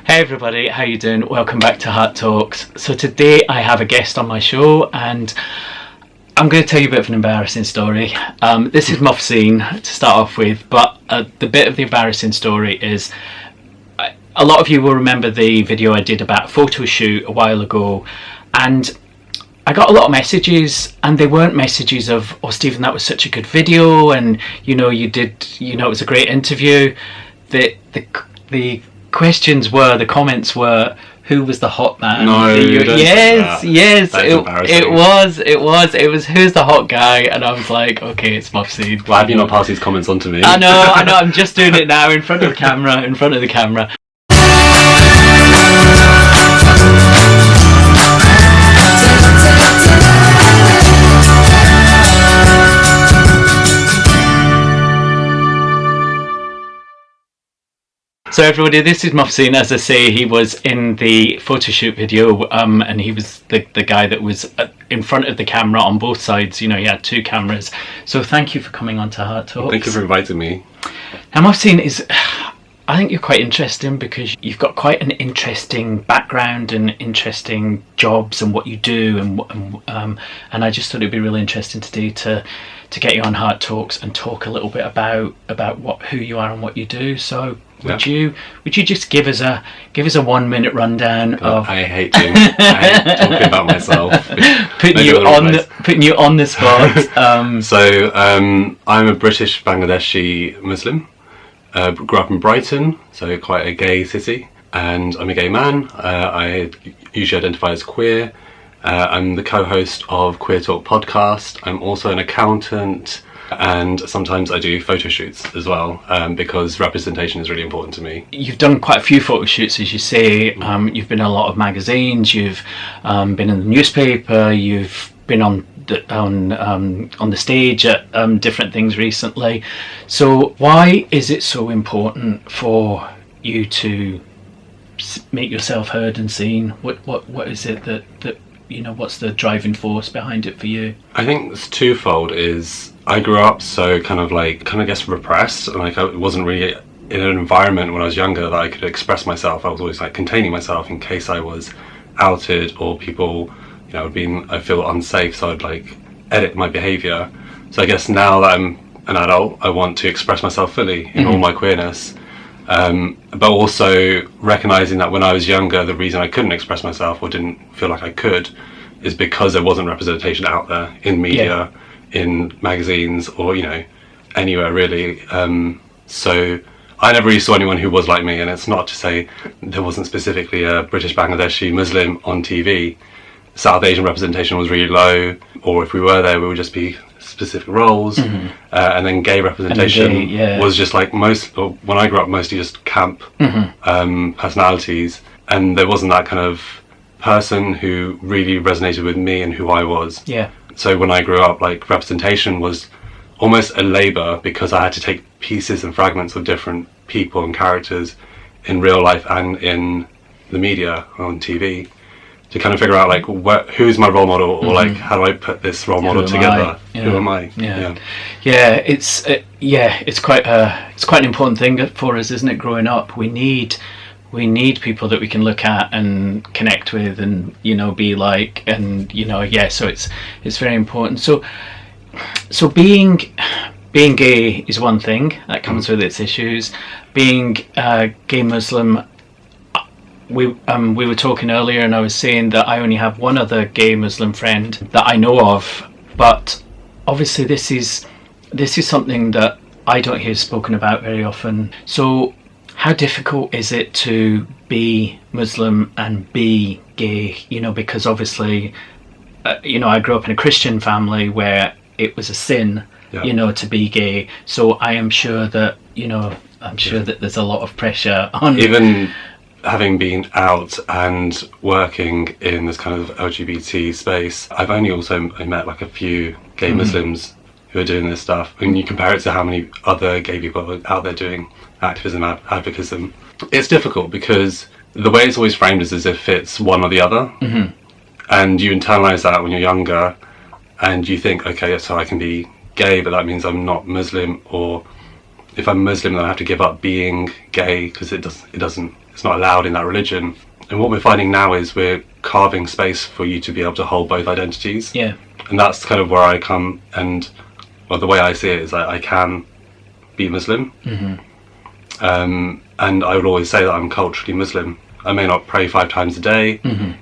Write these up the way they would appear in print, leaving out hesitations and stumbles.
Hey everybody, how you doing? Welcome back to Hart Talks. So today I have a guest on my show and I'm going to tell you a bit of an embarrassing story. This is Mufseen to start off with, but the bit of the embarrassing story is a lot of you will remember the video I did about a photo shoot a while ago, and I got a lot of messages, and they weren't messages of, oh Stephen, that was such a good video, and it was a great interview. The questions were, the comments were, who was the hot man? No, yes, it was who's the hot guy, and I was like, okay, it's Mufseen. Why have you not passed these comments on to me? I know, I'm just doing it now in front of the camera. So everybody, this is Mufseen. As I say, he was in the photo shoot video, and he was the guy that was in front of the camera on both sides. You know, he had two cameras. So thank you for coming on to Hart Talks. Thank you for inviting me. And Mufseen I think you're quite interesting because you've got quite an interesting background and interesting jobs and what you do, and I just thought it'd be really interesting today to get you on Hart Talks and talk a little bit about who you are and what you do. So would you just give us a 1 minute rundown of? I hate talking about myself. putting you on the spot. So I'm a British Bangladeshi Muslim. Grew up in Brighton, so quite a gay city, and I'm a gay man. I usually identify as queer. I'm the co-host of Queer Talk podcast. I'm also an accountant, and sometimes I do photo shoots as well, because representation is really important to me. You've done quite a few photo shoots, as you say. You've been in a lot of magazines, you've been in the newspaper, you've been on the stage at different things recently. So why is it so important for you to make yourself heard and seen? What is it that what's the driving force behind it for you? I think it's twofold. Is I grew up so kind of repressed, and I wasn't really in an environment when I was younger that I could express myself. I was always containing myself in case I was outed or people I feel unsafe, so I'd edit my behaviour. So I guess now that I'm an adult, I want to express myself fully in all my queerness, but also recognising that when I was younger, the reason I couldn't express myself or didn't feel like I could is because there wasn't representation out there in media, in magazines, or anywhere really. So I never really saw anyone who was like me, and it's not to say there wasn't specifically a British Bangladeshi Muslim on TV. South Asian representation was really low, or if we were there, we would just be specific roles, and then gay representation was just when I grew up, mostly just camp personalities, and there wasn't that kind of person who really resonated with me and who I was. Yeah. So when I grew up, representation was almost a labour, because I had to take pieces and fragments of different people and characters in real life and in the media on TV, to kind of figure out who's my role model, or how do I put this role model together? Who am I? It's quite an important thing for us, isn't it? Growing up, we need people that we can look at and connect with, and be like, and so it's very important. So being gay is one thing that comes with its issues. Being gay Muslim, we were talking earlier, and I was saying that I only have one other gay Muslim friend that I know of, but obviously this is something that I don't hear spoken about very often. So how difficult is it to be Muslim and be gay? Because obviously I grew up in a Christian family where it was a sin to be gay, so I am sure that that there's a lot of pressure on even having been out and working in this kind of LGBT space. I've only also met a few gay Muslims who are doing this stuff, and you compare it to how many other gay people are out there doing activism, advocacy. It's difficult because the way it's always framed is as if it's one or the other, and you internalise that when you're younger, and you think, okay, so I can be gay, but that means I'm not Muslim, or if I'm Muslim, then I have to give up being gay because it's it's not allowed in that religion. And what we're finding now is we're carving space for you to be able to hold both identities. Yeah. And that's kind of where I come, and well, the way I see it is I can be Muslim. And I would always say that I'm culturally Muslim. I may not pray 5 times a day,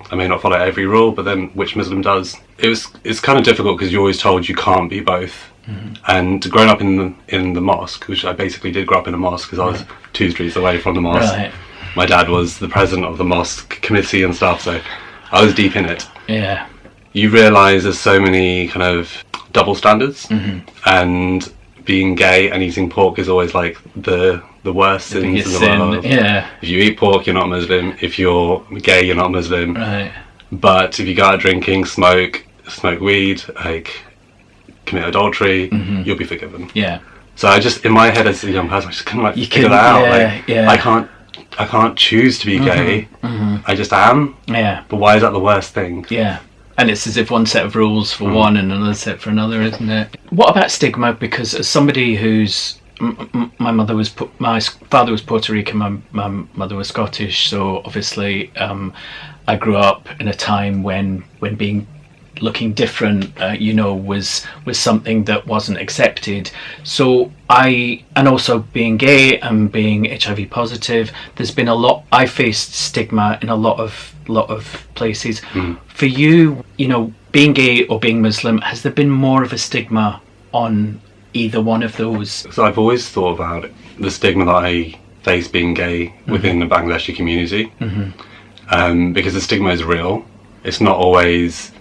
I may not follow every rule, but then which Muslim does? It's kind of difficult because you're always told you can't be both. And growing up in the mosque, which I basically did grow up in a mosque because I was 2 streets away from the mosque. Right. My dad was the president of the mosque committee and stuff, so I was deep in it. Yeah. You realise there's so many kind of double standards, and being gay and eating pork is always like the worst sins in the world. Yeah. If you eat pork, you're not Muslim. If you're gay, you're not Muslim. Right. But if you go out drinking, smoke weed, like commit adultery, you'll be forgiven. Yeah. So I just, in my head as a young person, I just couldn't figure that out. I can't choose to be gay. I just am. Yeah. But why is that the worst thing? Yeah. And it's as if one set of rules for one and another set for another, isn't it? What about stigma? Because as somebody who's my father was Puerto Rican, my mother was Scottish, so obviously I grew up in a time when being looking different was something that wasn't accepted. So and also being gay and being HIV positive, there's been I faced stigma in a lot of places. For you, being gay or being Muslim, has there been more of a stigma on either one of those? So I've always thought about the stigma that I face being gay within the Bangladeshi community, because the stigma is real. It's not always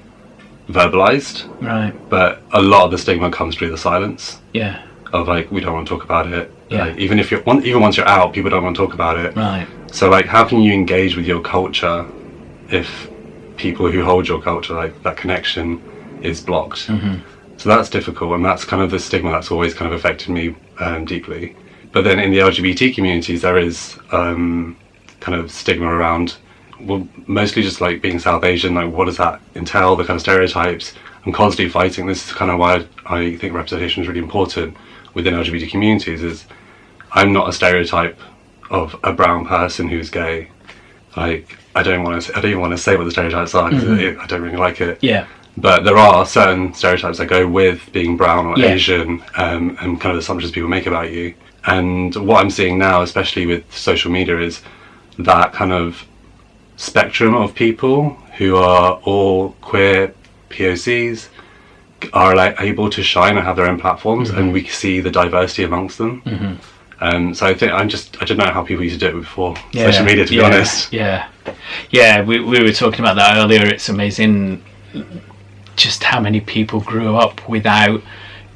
verbalized, right? But a lot of the stigma comes through the silence. Yeah. Of we don't want to talk about it. Yeah. Even once you're out, people don't want to talk about it. Right. So how can you engage with your culture if people who hold your culture, that connection is blocked? So that's difficult, and that's kind of the stigma that's always kind of affected me deeply. But then in the LGBT communities, there is kind of stigma around, well, mostly just being South Asian, what does that entail, the kind of stereotypes. I'm constantly fighting. This is kind of why I think representation is really important within LGBT communities, is I'm not a stereotype of a brown person who's gay. I don't want to say what the stereotypes are because I don't really like it. Yeah. But there are certain stereotypes that go with being brown or Asian, and kind of assumptions people make about you. And what I'm seeing now, especially with social media, is that kind of spectrum of people who are all queer POCs are able to shine and have their own platforms, and we see the diversity amongst them. So I think I don't know how people used to do it before social media, to be honest. We were talking about that earlier. It's amazing just how many people grew up without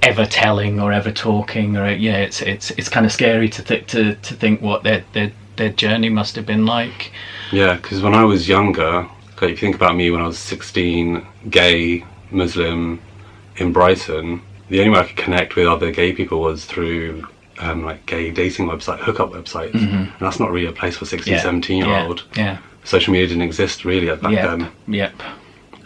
ever telling or ever talking, or it's kind of scary to think what their journey must have been like. Yeah, because when I was younger, if you think about me when I was 16, gay, Muslim, in Brighton, the only way I could connect with other gay people was through gay dating website, hookup websites, and that's not really a place for 16, 17-year-old. Yeah. Social media didn't exist really back then. Yep.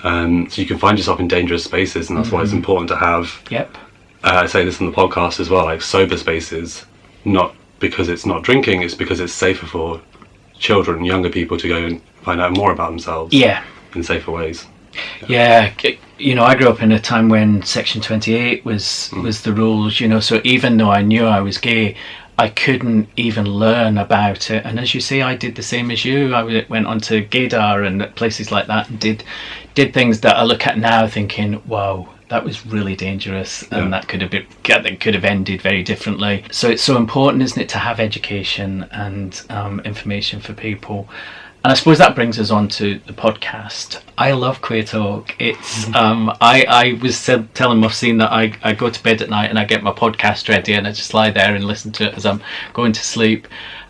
So you can find yourself in dangerous spaces, and that's why it's important to have. Yep. I say this in the podcast as well, sober spaces, not because it's not drinking, it's because it's safer for children, younger people to go and find out more about themselves. Yeah. In safer ways. Yeah, I grew up in a time when Section 28 was the rules, so even though I knew I was gay, I couldn't even learn about it. And as you say, I did the same as you. I went on to gaydar and places like that and did things that I look at now thinking, wow, that was really dangerous, and that could have ended very differently. So it's so important, isn't it, to have education and information for people. And I suppose that brings us on to the podcast. I love Queer Talk. It's I was telling Mufseen that I go to bed at night and I get my podcast ready and I just lie there and listen to it as I'm going to sleep.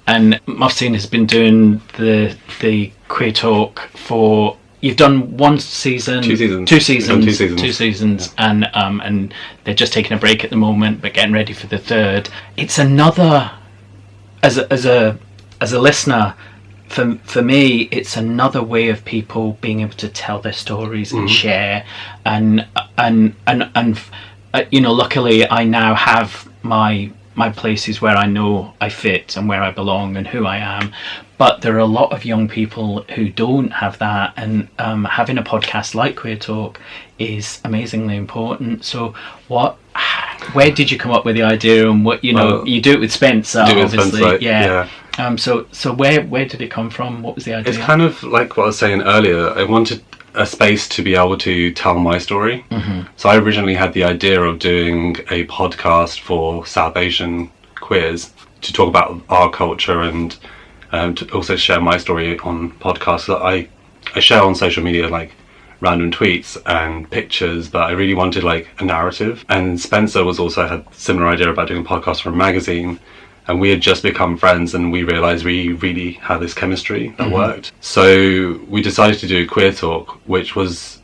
And Mufseen has been doing the Queer Talk for, you've done one season, two seasons, and they're just taking a break at the moment, but getting ready for the third. It's another, as a listener. For me, it's another way of people being able to tell their stories and share, and luckily I now have my my places where I know I fit and where I belong and who I am. But there are a lot of young people who don't have that, and having a podcast like Queer Talk is amazingly important. So where did you come up with the idea, and what, you do it with Spencer, obviously. Spencer, yeah. So where did it come from? What was the idea? It's kind of like what I was saying earlier. I wanted a space to be able to tell my story. So I originally had the idea of doing a podcast for South Asian queers to talk about our culture, and to also share my story on podcasts that I share on social media, like random tweets and pictures, but I really wanted like a narrative. And Spencer had a similar idea about doing a podcast for a magazine, and we had just become friends, and we realised we really had this chemistry that worked. So we decided to do Queer Talk, which was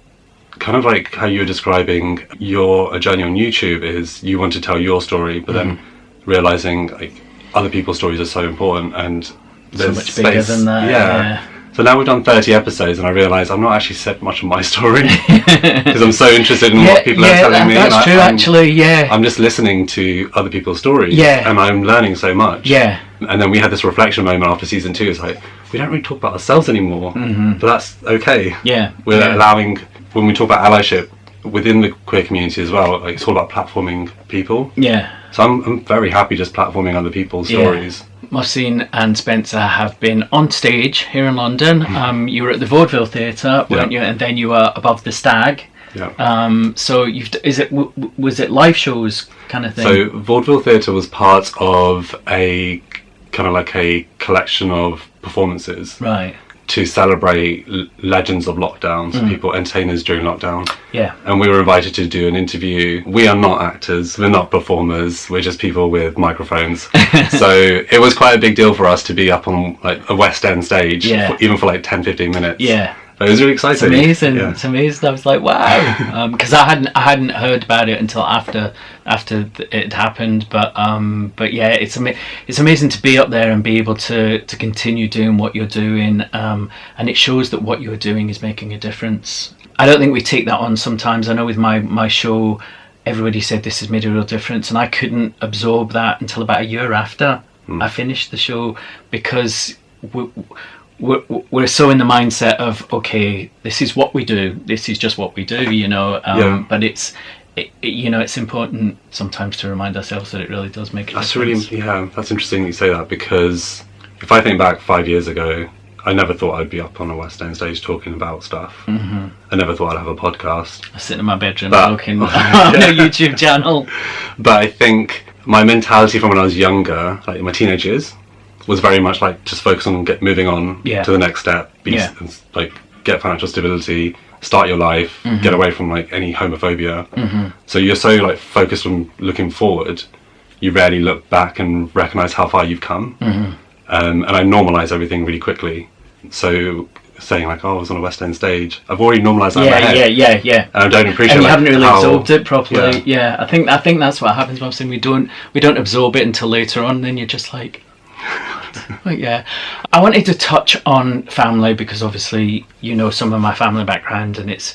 kind of like how you were describing a journey on YouTube. Is you want to tell your story, but then realising like other people's stories are so important, and there's so much bigger than that. Yeah. So now we've done 30 episodes, and I realise I've not actually said much of my story because I'm so interested in what people are telling me. That's true, actually. Yeah. I'm just listening to other people's stories, and I'm learning so much. Yeah. And then we had this reflection moment after season 2. It's like, we don't really talk about ourselves anymore, but that's okay. Yeah. We're allowing, when we talk about allyship within the queer community as well, like, it's all about platforming people. Yeah. So I'm very happy just platforming other people's stories. Mufseen and Spencer have been on stage here in London. You were at the Vaudeville Theatre, weren't you? And then you were above the Stag. Yeah. So was it live shows kind of thing? So Vaudeville Theatre was part of a kind of like a collection of performances. Right. To celebrate legends of lockdown, so people, entertainers during lockdown. Yeah. And we were invited to do an interview. We are not actors, we're not performers, we're just people with microphones. So it was quite a big deal for us to be up on like a West End stage, even for like 10-15 minutes. Yeah. But it was really exciting. It's amazing. Yeah. It's amazing. I was like, wow, because I hadn't heard about it until after it happened. But yeah, it's amazing to be up there and be able to continue doing what you're doing, and it shows that what you're doing is making a difference. I don't think we take that on sometimes. I know with my show, everybody said this has made a real difference, and I couldn't absorb that until about a year after I finished the show, because we're so in the mindset of, okay, this is what we do, this is just what we do, but it's important sometimes to remind ourselves that it really does make a difference. That's interesting that you say that, because if I think back 5 years ago, I never thought I'd be up on a West End stage talking about stuff. I never thought I'd have a podcast. I sit in my bedroom talking on a YouTube channel. But I think my mentality from when I was younger, like in my teenage years, was very much like just focus on moving on to the next step, like get financial stability, start your life, get away from like any homophobia. So you're so like focused on looking forward, you rarely look back and recognize how far you've come. And I normalize everything really quickly. So saying like, oh, I was on a West End stage, I've already normalized that in my head. Yeah. And I don't appreciate. And you haven't really absorbed it properly. Yeah. I think that's what happens. I'm saying we don't absorb it until later on. And then you're just like. But yeah, I wanted to touch on family, because obviously some of my family background, and it's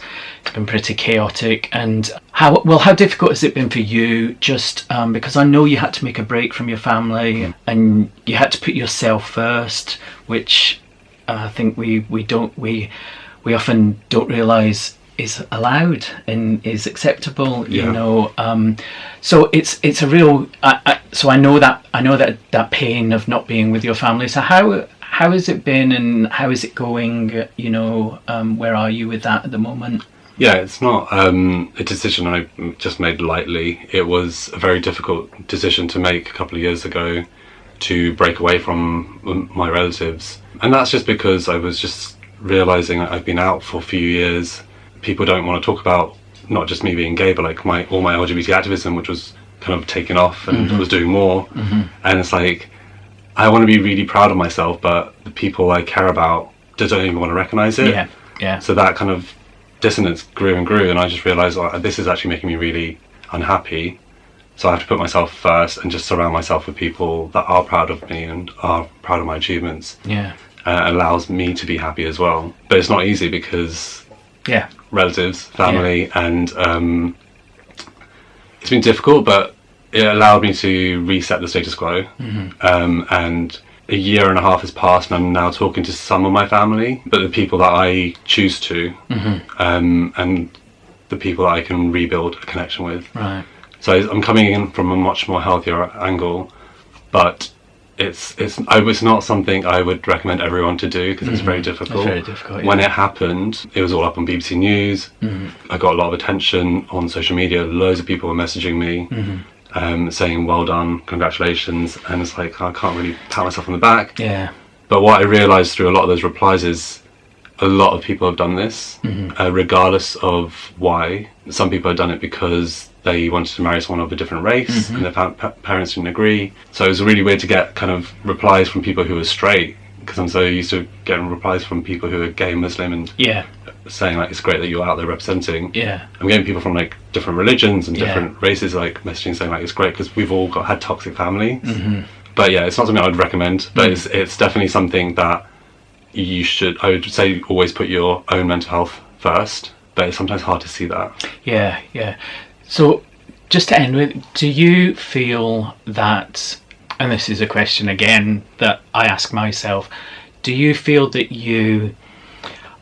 been pretty chaotic. And how difficult has it been for you? Just because I know you had to make a break from your family, and you had to put yourself first, which I think we often don't realise is allowed and is acceptable. So it's a real. So I know that pain of not being with your family. So how has it been, and how is it going? Where are you with that at the moment? Yeah, it's not a decision I just made lightly. It was a very difficult decision to make a couple of years ago, to break away from my relatives, and that's just because I was just realising I've been out for a few years. People don't want to talk about not just me being gay, but like all my LGBT activism, which was kind of taken off and was doing more. And it's like, I want to be really proud of myself, but the people I care about don't even want to recognise it. Yeah. So that kind of dissonance grew and grew, and I just realised, this is actually making me really unhappy. So I have to put myself first and just surround myself with people that are proud of me and are proud of my achievements. Yeah. Allows me to be happy as well. But it's not easy because relatives, family, and it's been difficult, but it allowed me to reset the status quo. And a year and a half has passed, and I'm now talking to some of my family, but the people that I choose to, and the people that I can rebuild a connection with. Right. So I'm coming in from a much more healthier angle, but it's not something I would recommend everyone to do, because it's very difficult. It's very difficult, yeah. When it happened, it was all up on BBC News. I got a lot of attention on social media. Loads of people were messaging me, saying well done, congratulations, and it's like, I can't really pat myself on the back. Yeah. But what I realised through a lot of those replies is a lot of people have done this, regardless of why. Some people have done it because they wanted to marry someone of a different race, and their parents didn't agree. So it was really weird to get kind of replies from people who were straight, because I'm so used to getting replies from people who are gay, Muslim, and saying like, it's great that you're out there representing. Yeah. I'm getting people from like different religions and different races like messaging saying like, it's great because we've all had toxic families. But yeah, it's not something I would recommend, but it's definitely something that you should, I would say, always put your own mental health first, but it's sometimes hard to see that. Yeah. So just to end with, do you feel that, and this is a question again that I ask myself, do you feel that you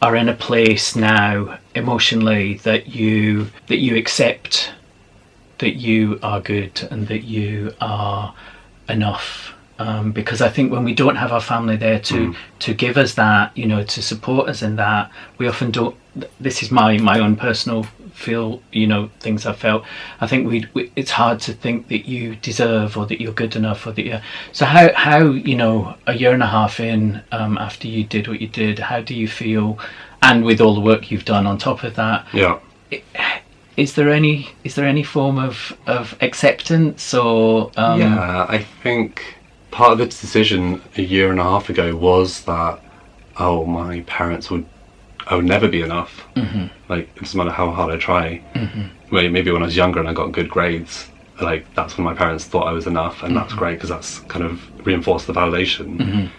are in a place now emotionally that you accept that you are good and that you are enough? Because I think when we don't have our family there to give us that, to support us in that, we often don't. This is my own personal things I've felt. I think it's hard to think that you deserve or that you're good enough or that you're. So how a year and a half in, after you did what you did, how do you feel? And with all the work you've done on top of that, is there any form of acceptance or? Yeah, I think part of the decision a year and a half ago was that, my parents I would never be enough. Like, it doesn't matter how hard I try. Maybe when I was younger and I got good grades, like, that's when my parents thought I was enough, and that's great because that's kind of reinforced the validation.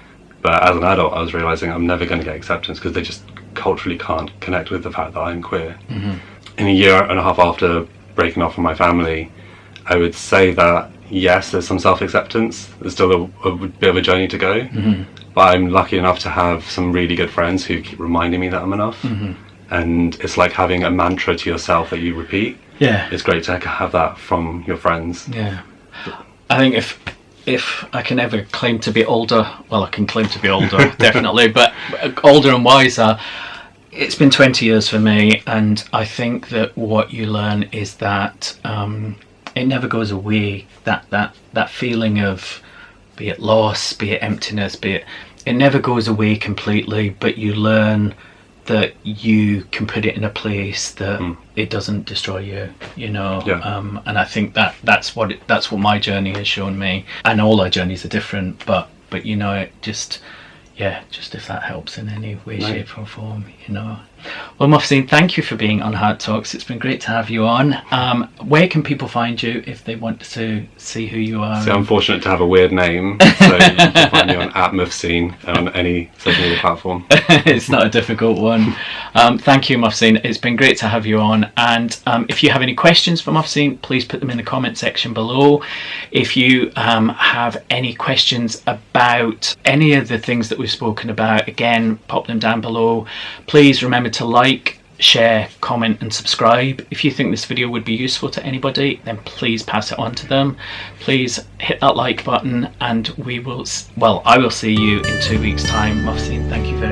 But as an adult, I was realising I'm never going to get acceptance because they just culturally can't connect with the fact that I'm queer. In a year and a half after breaking off from my family, I would say that yes, there's some self-acceptance. There's still a bit of a journey to go, but I'm lucky enough to have some really good friends who keep reminding me that I'm enough. And it's like having a mantra to yourself that you repeat. Yeah, it's great to have that from your friends. Yeah, I think if I can ever claim to be older, well, I can claim to be older definitely, but older and wiser. It's been 20 years for me, and I think that what you learn is that it never goes away. That feeling of, be it loss, be it emptiness, it never goes away completely. But you learn that you can put it in a place that it doesn't destroy you. And I think that's what my journey has shown me. And all our journeys are different, but it just if that helps in any way, shape or form, Well, Mufseen, thank you for being on Hart Talks. It's been great to have you on. Where can people find you if they want to see who you are? So I'm fortunate to have a weird name, so you can find me on @Mufseen on any social media platform. It's not a difficult one. Thank you, Mufseen. It's been great to have you on. And if you have any questions for Mufseen, please put them in the comment section below. If you have any questions about any of the things that we've spoken about, again, pop them down below. Please remember to like, share, comment and subscribe. If you think this video would be useful to anybody, then please pass it on to them. Please hit that like button, and I will see you in 2 weeks' time. Mufseen, thank you very much.